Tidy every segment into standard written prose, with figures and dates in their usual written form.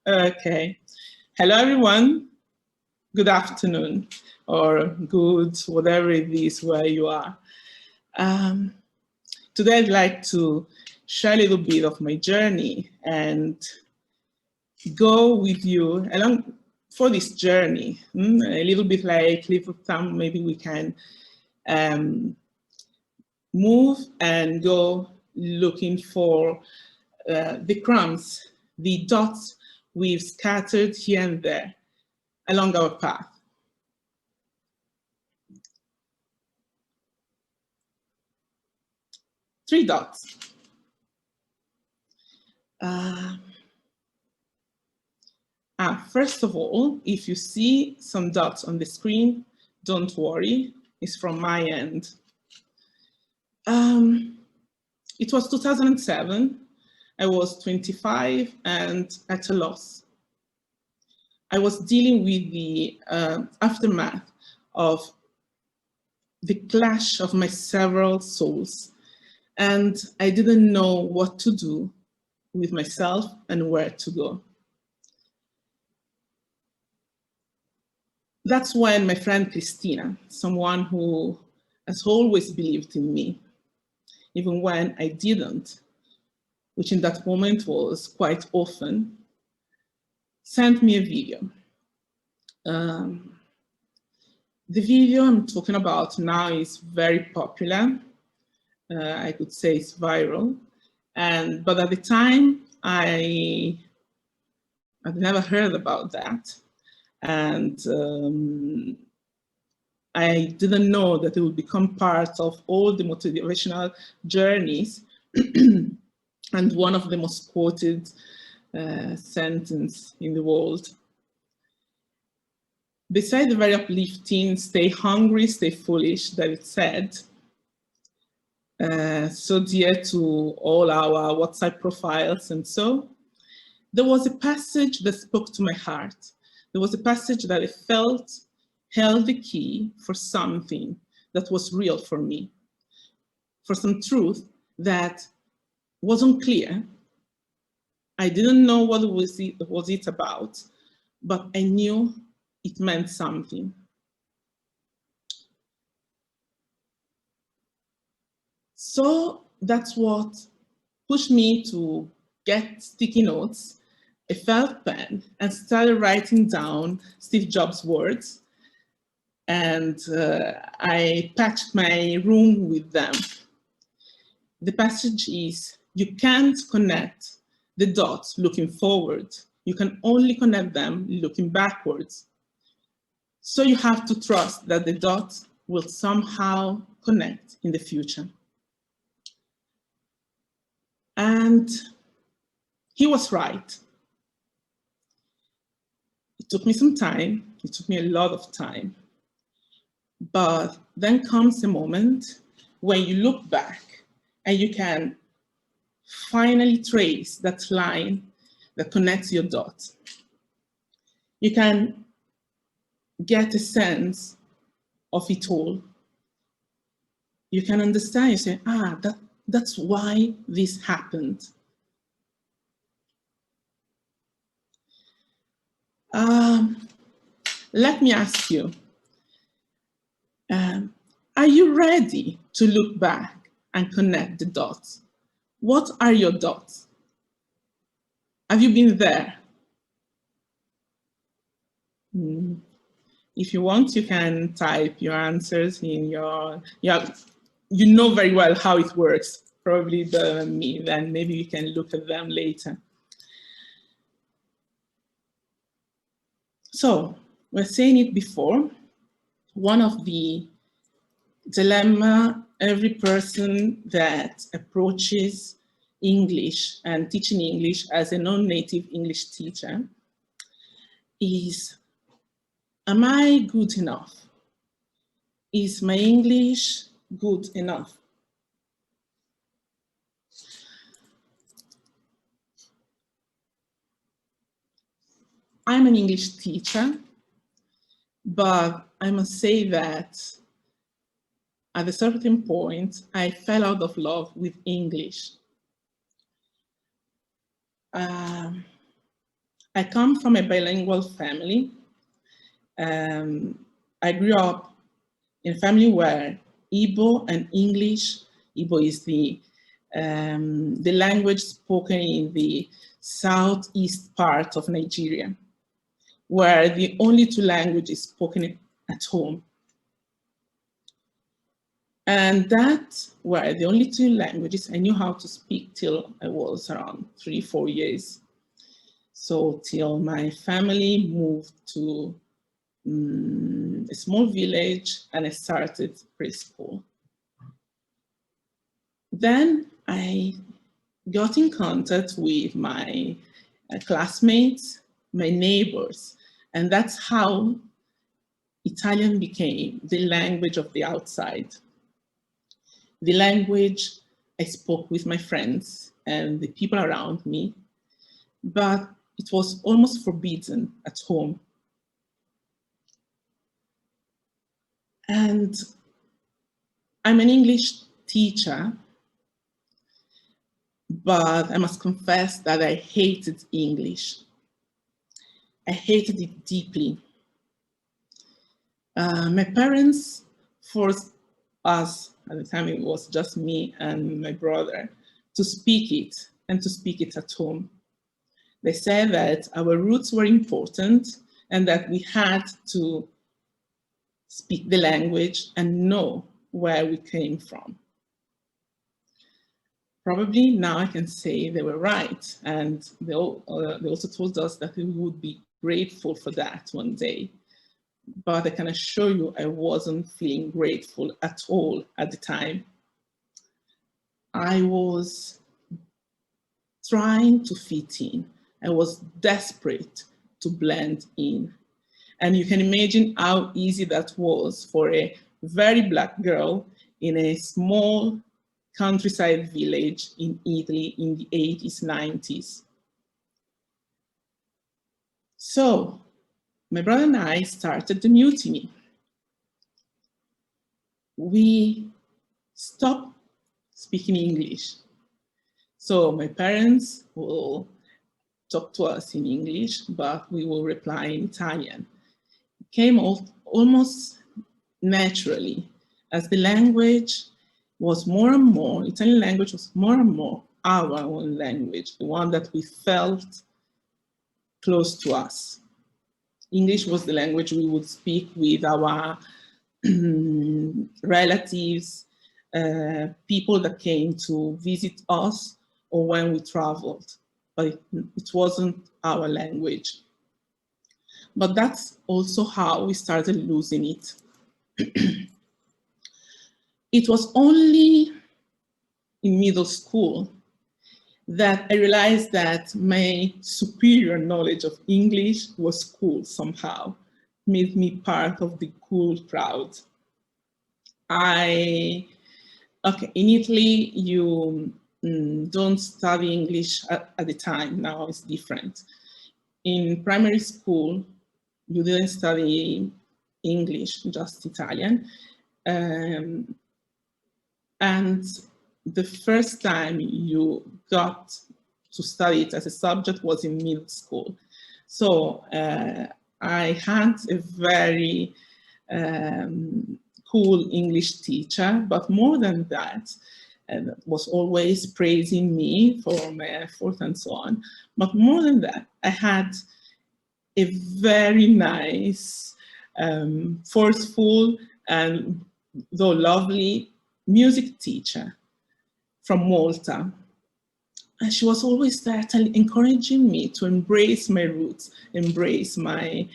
Okay. Hello, everyone. Good afternoon, or good, whatever it is where you are. Today, I'd like to share a little bit of my journey and go with you along for this journey. A little bit like Cliff of Thumb, maybe we can move and go looking for the crumbs, the dots we've scattered here and there along our path. Three dots. First of all, if you see some dots on the screen, don't worry, it's from my end. It was 2007. I was 25 and at a loss. I was dealing with the aftermath of the clash of my several souls, and I didn't know what to do with myself and where to go. That's when my friend Christina, someone who has always believed in me, even when I didn't, which in that moment was quite often, sent me a video. The video I'm talking about now is very popular. I could say it's viral. But at the time, I'd never heard about that. And I didn't know that it would become part of all the motivational journeys and one of the most quoted sentences in the world. Besides the very uplifting, stay hungry, stay foolish, that it said, so dear to all our WhatsApp profiles and so, there was a passage that spoke to my heart. There was a passage that I felt held the key for something that was real for me, for some truth that wasn't clear. I didn't know what was it about, but I knew it meant something. So that's what pushed me to get sticky notes, a felt pen, and started writing down Steve Jobs' words. And I patched my room with them. The passage is, you can't connect the dots looking forward. You can only connect them looking backwards. So you have to trust that the dots will somehow connect in the future. And he was right. It took me some time. It took me a lot of time. But then comes a moment when you look back and you can finally trace that line that connects your dots. You can get a sense of it all. You can understand, you say, that's why this happened. Let me ask you, are you ready to look back and connect the dots? What are your dots? Have you been there? If you want, you can type your answers in your, you know very well how it works, probably better than me, then maybe you can look at them later. So, we're saying it before, one of the dilemma every person that approaches English and teaching English as a non-native English teacher is, am I good enough? Is my English good enough? I'm an English teacher, but I must say that at a certain point, I fell out of love with English. I come from a bilingual family. I grew up in a family where Igbo and English, Igbo is the language spoken in the southeast part of Nigeria, where the only two languages spoken at home. And that were the only two languages I knew how to speak till I was around 3-4 years. So till my family moved to a small village and I started preschool. Then I got in contact with my classmates, my neighbors, and that's how Italian became the language of the outside. The language I spoke with my friends and the people around me, but it was almost forbidden at home. And I'm an English teacher, but I must confess that I hated English. I hated it deeply. My parents forced us, at the time it was just me and my brother, to speak it and to speak it at home. They said that our roots were important and that we had to speak the language and know where we came from. Probably now I can say they were right, and they also told us that we would be grateful for that one day. But I can assure you I wasn't feeling grateful at all at the time. I was trying to fit in. I was desperate to blend in. And you can imagine how easy that was for a very Black girl in a small countryside village in Italy in the 80s, 90s. So my brother and I started the mutiny. We stopped speaking English. So my parents will talk to us in English, but we will reply in Italian. It came almost naturally as the language was more and more, Italian language was more and more our own language, the one that we felt close to us. English was the language we would speak with our relatives, people that came to visit us or when we traveled, but it wasn't our language. But that's also how we started losing it. It was only in middle school that I realized that my superior knowledge of English was cool somehow, made me part of the cool crowd. In Italy, you don't study English at the time, now it's different. In primary school, you didn't study English, just Italian. And the first time you got to study it as a subject was in middle school. So I had a very cool English teacher, but more than that, was always praising me for my effort and so on. But more than that, I had a very nice, forceful, and though lovely music teacher from Malta. And she was always there encouraging me to embrace my roots, embrace my,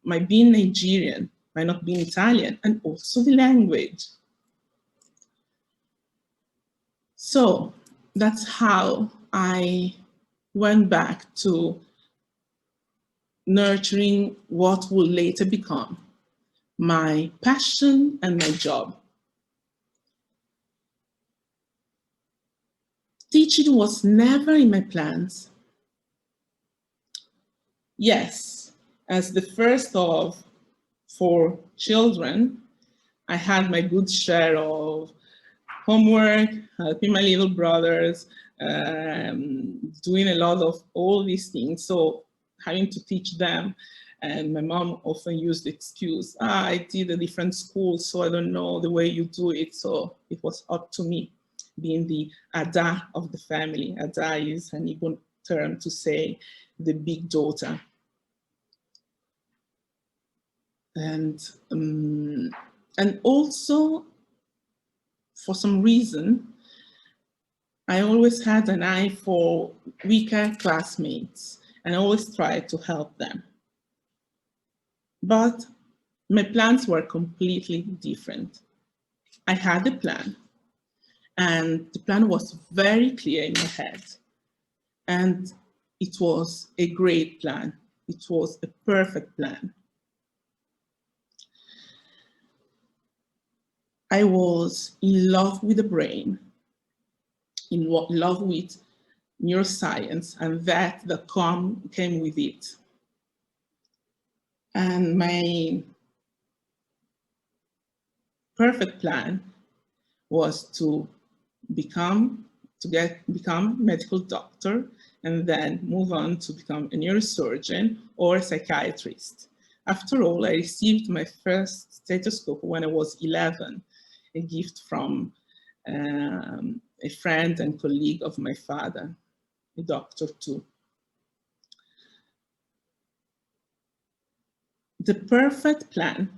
my being Nigerian, my not being Italian, and also the language. So that's how I went back to nurturing what will later become my passion and my job. Teaching was never in my plans. Yes, as the first of 4 children, I had my good share of homework, helping my little brothers, doing a lot of all these things. So having to teach them, and my mom often used the excuse, I did a different school, so I don't know the way you do it. So it was up to me, being the Ada of the family. Ada is an Igbo term to say the big daughter. And also, for some reason, I always had an eye for weaker classmates, and I always tried to help them. But my plans were completely different. I had a plan, and the plan was very clear in my head. And it was a great plan. It was a perfect plan. I was in love with the brain, in love with neuroscience, and that came with it. And my perfect plan was to become medical doctor, and then move on to become a neurosurgeon or a psychiatrist. After all, I received my first stethoscope when I was 11, a gift from a friend and colleague of my father, a doctor too. The perfect plan,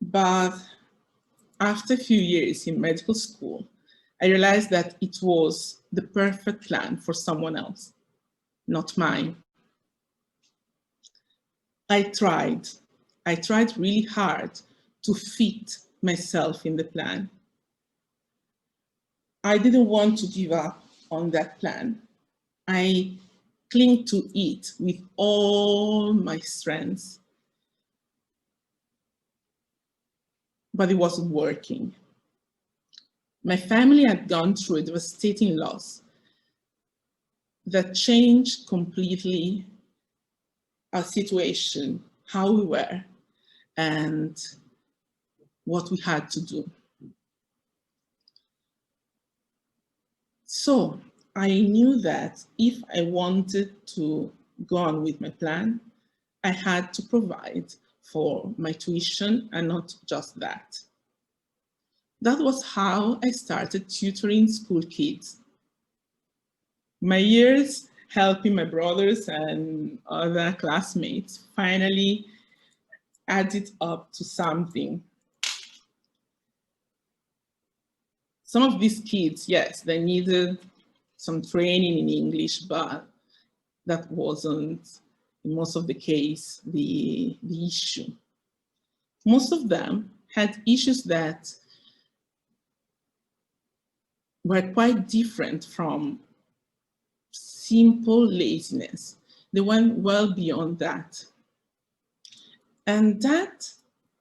but after a few years in medical school, I realized that it was the perfect plan for someone else, not mine. I tried really hard to fit myself in the plan. I didn't want to give up on that plan. I clung to it with all my strengths, but it wasn't working. My family had gone through a devastating loss that changed completely our situation, how we were, and what we had to do. So I knew that if I wanted to go on with my plan, I had to provide for my tuition, and not just that. That was how I started tutoring school kids. My years helping my brothers and other classmates finally added up to something. Some of these kids, yes, they needed some training in English, but that wasn't, in most of the case, the issue. Most of them had issues that were quite different from simple laziness. They went well beyond that. And that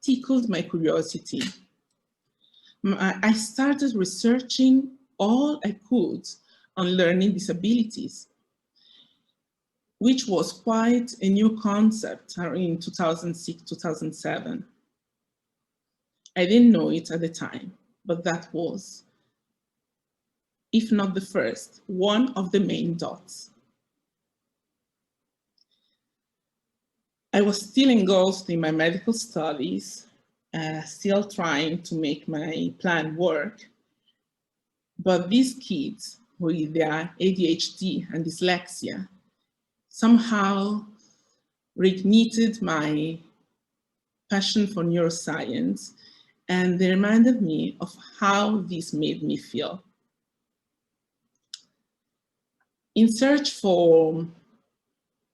tickled my curiosity. I started researching all I could on learning disabilities, which was quite a new concept in 2006, 2007. I didn't know it at the time, but that was, if not the first, one of the main dots. I was still engulfed in my medical studies, still trying to make my plan work. But these kids with their ADHD and dyslexia somehow reignited my passion for neuroscience, and they reminded me of how this made me feel. In search for,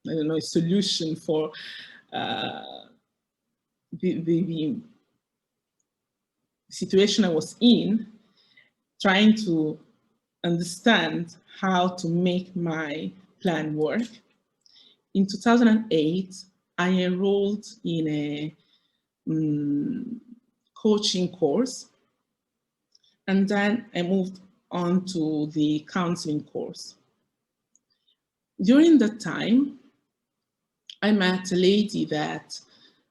I don't know, a solution for the situation I was in, trying to understand how to make my plan work. In 2008, I enrolled in a coaching course, and then I moved on to the counseling course. During that time, I met a lady that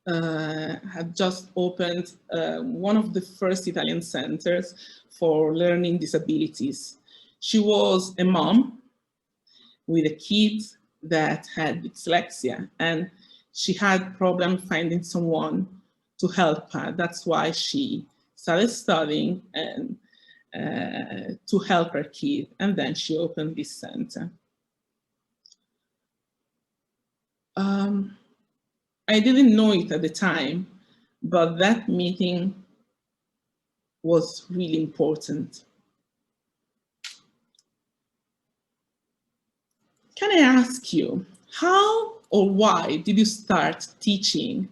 had just opened one of the first Italian centers for learning disabilities. She was a mom with a kid that had dyslexia, and she had problem finding someone to help her. That's why she started studying and to help her kid, and then she opened this center. I didn't know it at the time, but that meeting was really important. Can I ask you, how or why did you start teaching?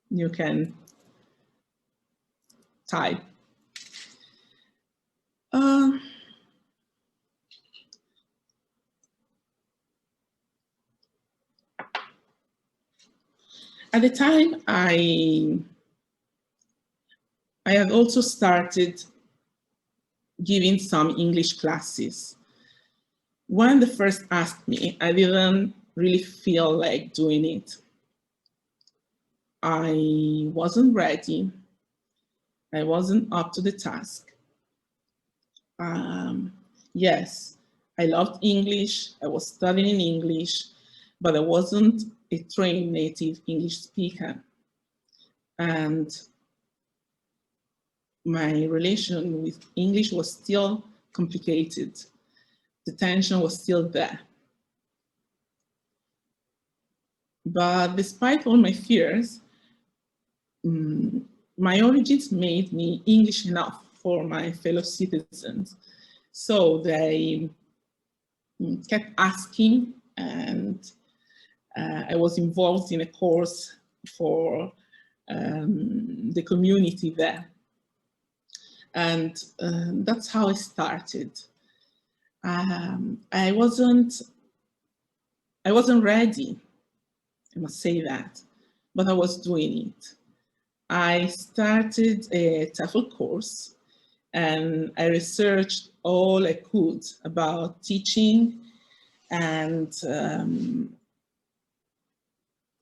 You can type. At the time, I had also started giving some English classes. When they first asked me, I didn't really feel like doing it. I wasn't ready. I wasn't up to the task. Yes, I loved English. I was studying English, but I wasn't a trained native English speaker. And my relation with English was still complicated. The tension was still there. But despite all my fears, my origins made me English enough for my fellow citizens. So they kept asking, and I was involved in a course for the community there. And that's how I started. I wasn't ready, I must say that, but I was doing it. I started a TEFL course, and I researched all I could about teaching and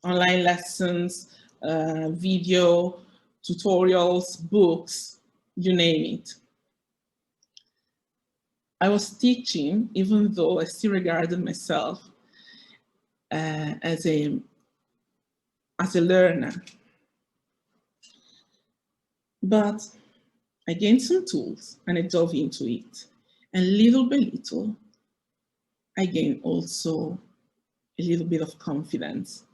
online lessons, video, tutorials, books, you name it. I was teaching, even though I still regarded myself as a learner. But I gained some tools and I dove into it. And little by little, I gained also a little bit of confidence.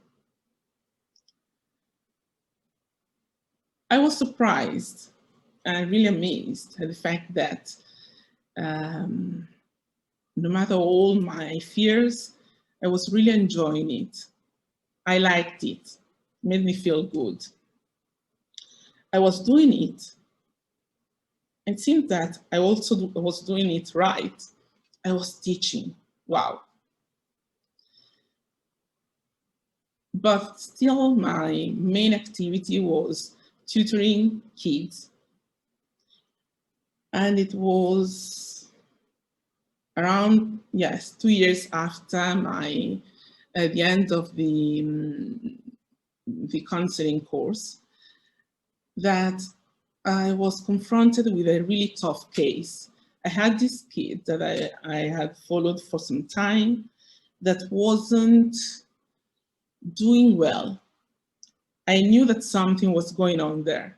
I was surprised and really amazed at the fact that no matter all my fears, I was really enjoying it. I liked it. It made me feel good. I was doing it. It seemed that I also was doing it right. I was teaching. Wow. But still, my main activity was tutoring kids. And it was around, yes, 2 years after the end of the counseling course that I was confronted with a really tough case. I had this kid that I had followed for some time that wasn't doing well. I knew that something was going on there,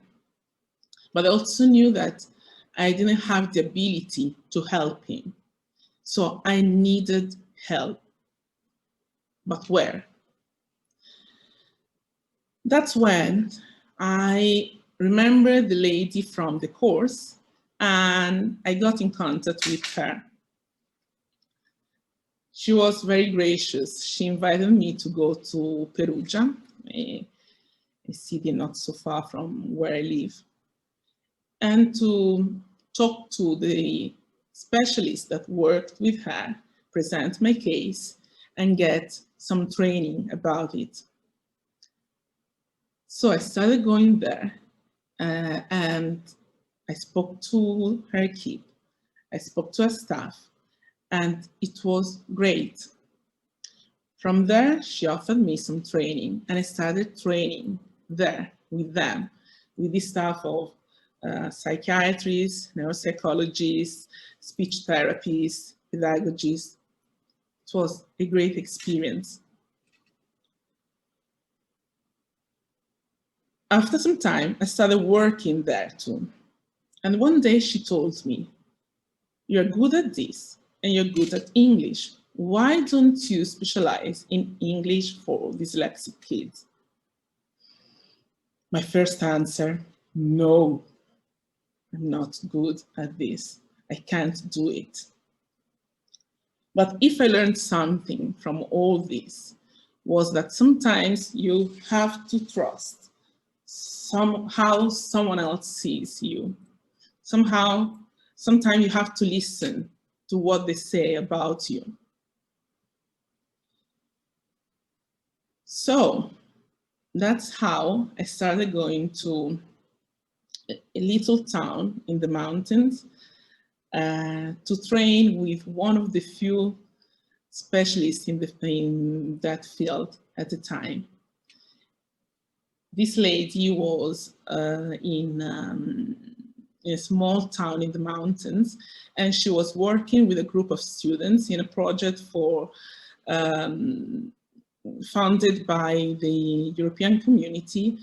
but I also knew that I didn't have the ability to help him. So I needed help, but where? That's when I remembered the lady from the course and I got in contact with her. She was very gracious. She invited me to go to Perugia, a city not so far from where I live, and to talk to the specialist that worked with her, present my case, and get some training about it. So I started going there, and I spoke to her equipe, I spoke to her staff, and it was great. From there, she offered me some training, and I started training there with them, with this staff of psychiatrists, neuropsychologists, speech therapists, pedagogists. It was a great experience. After some time, I started working there too. And one day she told me, "You're good at this and you're good at English. Why don't you specialize in English for dyslexic kids?" My first answer, no, I'm not good at this. I can't do it. But if I learned something from all this, was that sometimes you have to trust how someone else sees you. Sometimes you have to listen to what they say about you. So that's how I started going to a little town in the mountains to train with one of the few specialists in that field at the time. This lady was in a small town in the mountains, and she was working with a group of students in a project funded by the European community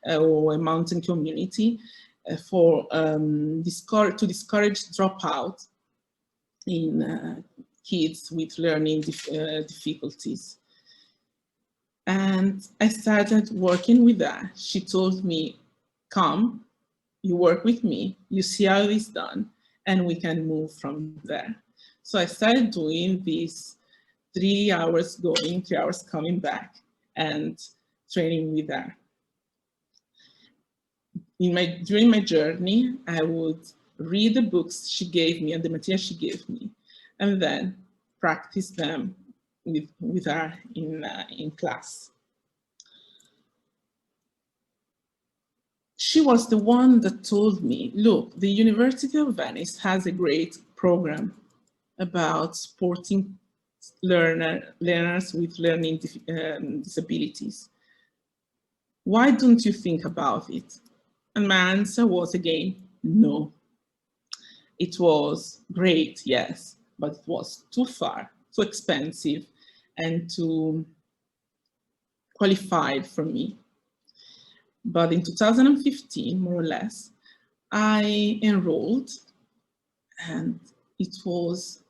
or a mountain community to discourage dropout in kids with learning difficulties. And I started working with her. She told me, "Come, you work with me, you see how it's done, and we can move from there." So I started doing this 3 hours going, 3 hours coming back, and training with her. During my journey, I would read the books she gave me and the material she gave me, and then practice them with her in class. She was the one that told me, "Look, the University of Venice has a great program about supporting learners with learning disabilities. Why don't you think about it?" And my answer was again, no. It was great, yes, but it was too far, too expensive, and too qualified for me. But in 2015, more or less, I enrolled, and it was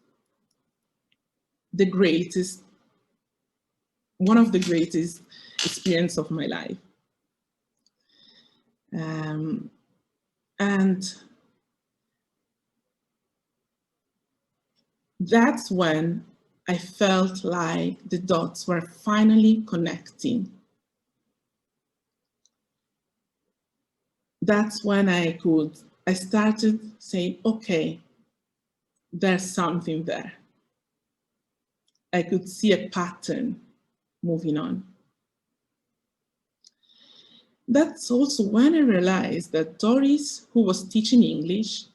one of the greatest experiences of my life. And that's when I felt like the dots were finally connecting. That's when I started saying, okay, there's something there. I could see a pattern moving on. That's also when I realized that Doris, who was teaching English,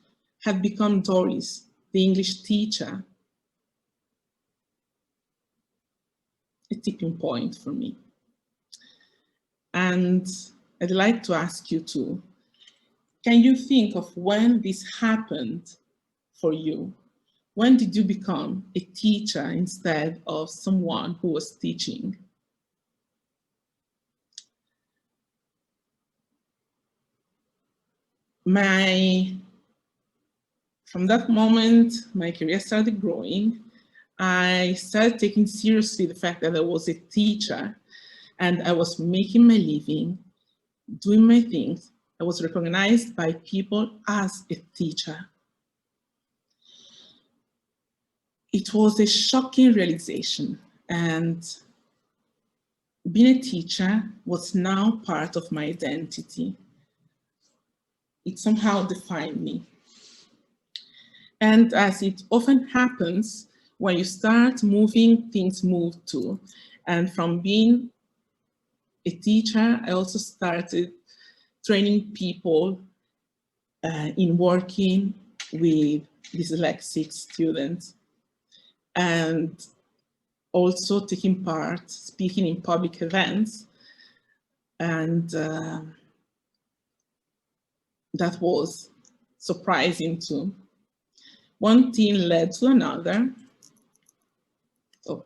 had become Doris, the English teacher. A tipping point for me. And I'd like to ask you too, can you think of when this happened for you? When did you become a teacher instead of someone who was teaching? From that moment, my career started growing. I started taking seriously the fact that I was a teacher and I was making my living, doing my things. I was recognized by people as a teacher. It was a shocking realization, and being a teacher was now part of my identity. It somehow defined me. And as it often happens, when you start moving, things move too. And from being a teacher, I also started training people in working with dyslexic students, and also taking part, speaking in public events, and that was surprising too. One thing led to another. So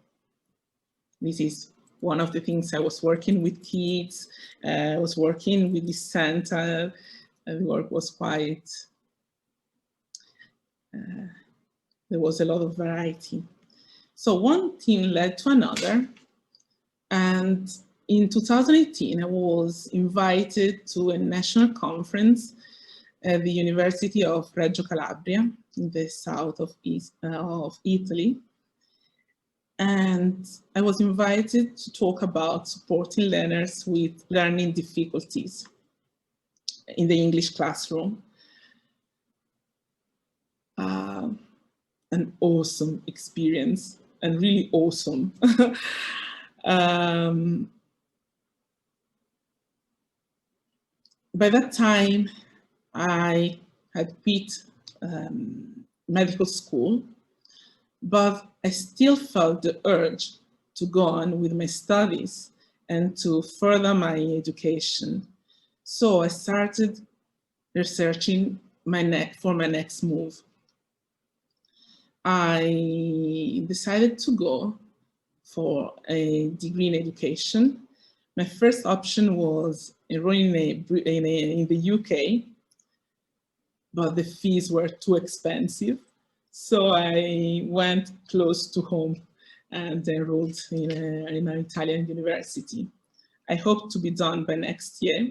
this is one of the things. I was working with kids, I was working with the center, and the work was quite, there was a lot of variety. So one thing led to another, and in 2018, I was invited to a national conference at the University of Reggio Calabria in the south of Italy. And I was invited to talk about supporting learners with learning difficulties in the English classroom. An awesome experience, and really awesome. By that time, I had quit medical school, but I still felt the urge to go on with my studies and to further my education. So I started researching for my next move. I decided to go for a degree in education. My first option was enrolling in the UK, but the fees were too expensive. So I went close to home and enrolled in an Italian university. I hope to be done by next year.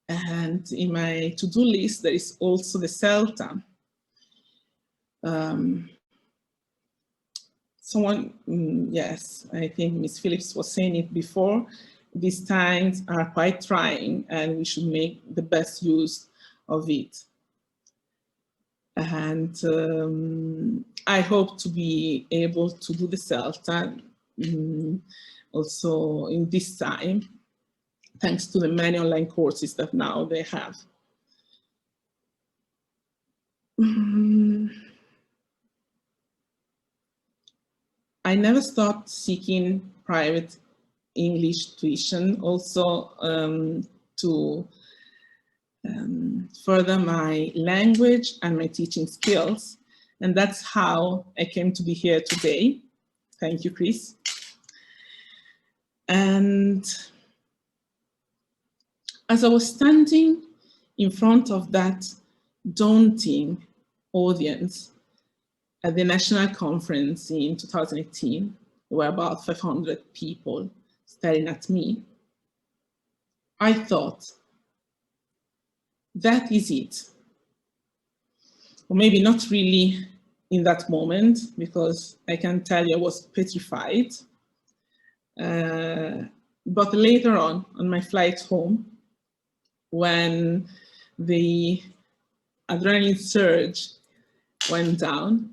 And in my to-do list, there is also the CELTA. Yes, I think Ms. Phillips was saying it before, these times are quite trying and we should make the best use of it. And I hope to be able to do the CELTA also in this time, thanks to the many online courses that now they have. I never stopped seeking private English tuition, also to further my language and my teaching skills. And that's how I came to be here today. Thank you, Chris. And as I was standing in front of that daunting audience at the national conference in 2018, there were about 500 people staring at me. I thought, that is it. Or maybe not really in that moment, because I can tell you I was petrified. But later on my flight home, when the adrenaline surge went down,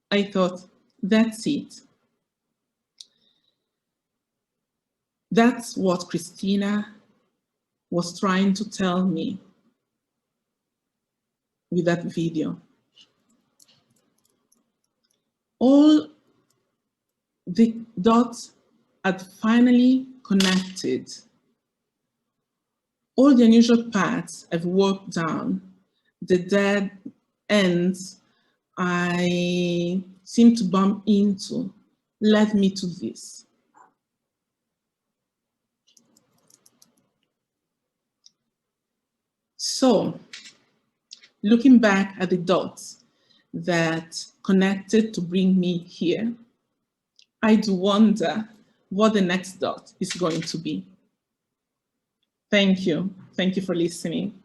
I thought, that's it. That's what Christina was trying to tell me with that video. All the dots had finally connected. All the unusual paths I've walked down, the dead ends I seem to bump into, led me to this. So, looking back at the dots that connected to bring me here, I do wonder what the next dot is going to be. Thank you. Thank you for listening.